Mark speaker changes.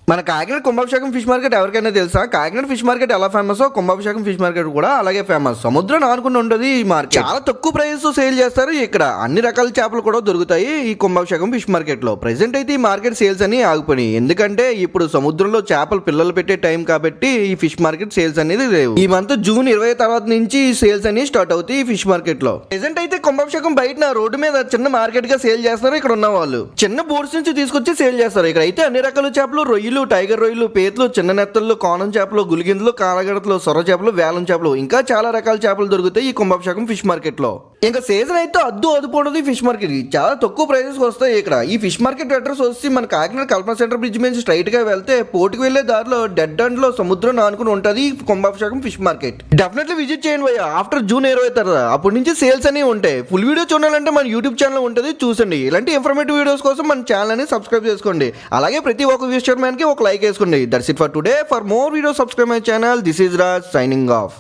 Speaker 1: మన Kakinada కుంభాభిషేకం fish market ఎవరికైనా తెలుసా? కాకినాడ ఫిష్ మార్కెట్ ఎలా ఫేమస్ కుంభాభిషేకం ఫిష్ మార్కెట్ కూడా అలాగే ఫేమస్. సముద్రం ఆనుకుని ఉంటుంది ఈ మార్కెట్. చాలా తక్కువ ప్రైస్ సేల్ చేస్తారు. ఇక్కడ అన్ని రకాల చేపలు కూడా దొరుకుతాయి ఈ కుంభాభిషేకం ఫిష్ మార్కెట్ లో. ప్రెసెంట్ అయితే ఈ మార్కెట్ సేల్స్ అని ఆగిపోయి, ఎందుకంటే ఇప్పుడు సముద్రంలో చేపలు పిల్లలు పెట్టే టైం కాబట్టి ఈ ఫిష్ మార్కెట్ సేల్స్ అనేది లేవు. ఈ మంత్ జూన్ 20 తర్వాత నుంచి సేల్స్ అని స్టార్ట్ అవుతాయి ఈ ఫిష్ మార్కెట్ లో. ప్రెసెంట్ అయితే కుంభాభిషేకం బయట రోడ్డు మీద చిన్న మార్కెట్ గా సేల్ చేస్తారు. ఇక్కడ ఉన్న వాళ్ళు చిన్న బోట్స్ నుంచి తీసుకొచ్చి సేల్ చేస్తారు. ఇక్కడ అయితే అన్ని రకాల చేపలు, రొయ్యలు, టైగర్ రొయ్యలు, పీతలు, చిన్న నెత్తళ్ళు, కోనం చేపలు, గులిగిందులు, కాలగడతలు, సొర చేపలు, వేలం చేపలు, ఇంకా చాలా రకాల చేపలు దొరుకుతాయి ఈ కుంభాభిషేకం ఫిష్ మార్కెట్ లో. ఇంకా సీజన్ అయితే అదుపోవడం ఫిష్ మార్కెట్ చాలా తక్కువ ప్రైసెస్ వస్తాయి ఇక్కడ. ఈ ఫిష్ మార్కెట్ అడ్రస్ వచ్చి మన కాకినాడ కల్పన సెంటర్ బ్రిడ్జ్ మీద స్ట్రైట్ గా వెళ్తే పోర్టుకు వెళ్లే దారిలో డెడ్ అండ్ లో సముద్రం ఆనుకుని ఉంటది ఈ కుంభాభిషేకం ఫిష్ మార్కెట్. డెఫినెట్లీ విజిట్ చేయండి భయ్య. ఆఫ్టర్ జూన్ 20 తర్వాత అప్పటి నుంచి సేల్స్ అనేవి ఉంటాయి. ఫుల్ వీడియో చూడాలంటే మన యూట్యూబ్ ఛానల్ ఉంటుంది, చూసండి. ఇలాంటి ఇన్ఫర్మేటివ్ వీడియోస్ కోసం మన ఛానల్ ని సబ్స్క్రైబ్ చేసుకోండి. అలాగే ప్రతి ఒక్క ఫిషర్ మ్యాన్ కి ఒక లైక్ వేసుకోండి. That's it for today. For more videos subscribe my channel. This is Raj signing off.